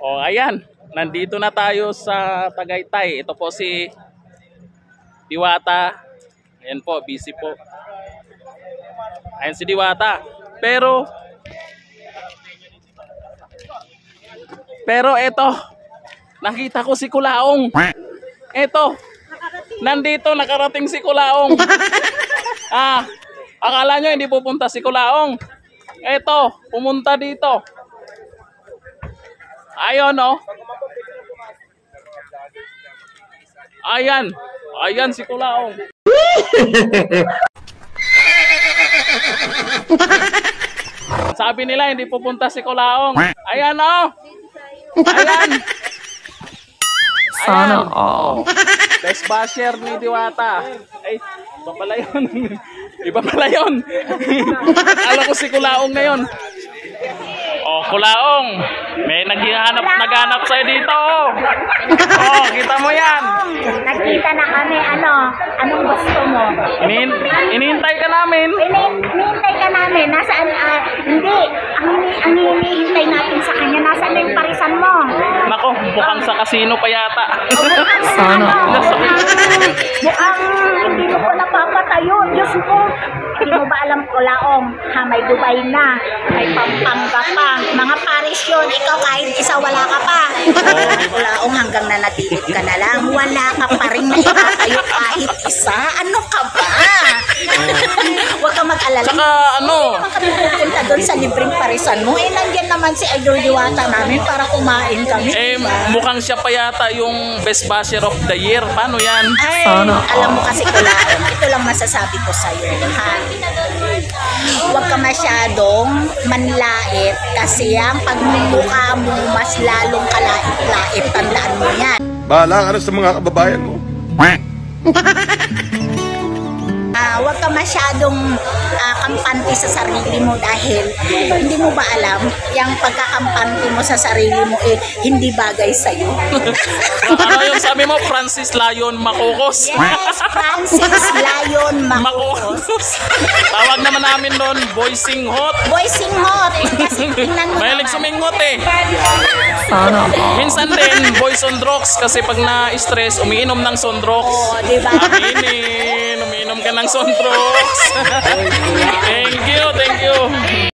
O ayan, nandito na tayo sa Tagaytay. Ito po si Diwata. Ayan po, busy po. Ayan si Diwata. Pero ito, nakita ko si Kulaong. Ito, nandito nakarating si Kulaong. Akala nyo hindi pupunta si Kulaong. Ito, pumunta dito. Ayun oh. Ayan si Kulaong. Sabi nila hindi pupunta si Kulaong. Ayan oh. Ayan. Sana all. Best basher ni Diwata. Ay, iba pala yun. Iba pala yun. Alam ko si Kulaong ngayon. Oh, Kulaong. May naghanap sa'yo dito. Oh, kita mo yan. Nagkita na kami, anong gusto mo? Inihintay ka namin. Hinihintay ka namin, nasaan, hindi, ang hinihintay natin sa kanya, nasaan yung parisan mo? Nako, mukhang sa kasino pa yata. Sana all. Mukhang hindi mo ko napapatayo, Diyos ko. Hindi mo ba alam, Kulaong, may Dubai na, may Pampanga pa, mga Paris yun, ikaw kahit isa wala ka pa. Kulaong, hanggang nanatilit ka na lang, wala ka pa rin nakatayo kahit isa. Ano ka ba? Huwag ka mag-alala. Saka Hindi naman kami pupunta doon sa libreng parisan mo. Nandiyan naman si Idol Diwata namin para kumain kami. Mukhang siya pa yata yung best basher of the year. Paano yan? Ay, Sana alam mo kasi Kulaong, ito lang masasabi ko sa'yo, ha? Huwag ka masyadong manlait kasi ang pagmumukha mo mas lalong kalait-lait. Tandaan mo yan. Bahala ka na sa mga kababayan mo. Huwag ka masyadong kampante sa sarili mo dahil hindi mo ba alam, yung pagkakampante mo sa sarili mo hindi bagay sa'yo. Ano yung sabi mo? Francis Lion Macocos. Yes, Francis Lion Macocos. Tawag naman namin doon, Boy Singhot. Boy Singhot. Kasi tingnan mo Mahilig naman. suminghot eh. Sana all. Minsan din, Boy Sondrox kasi pag na-stress, umiinom ng Sondrox. Oo, diba? Umiinom ka ng Sondrox. Thank you.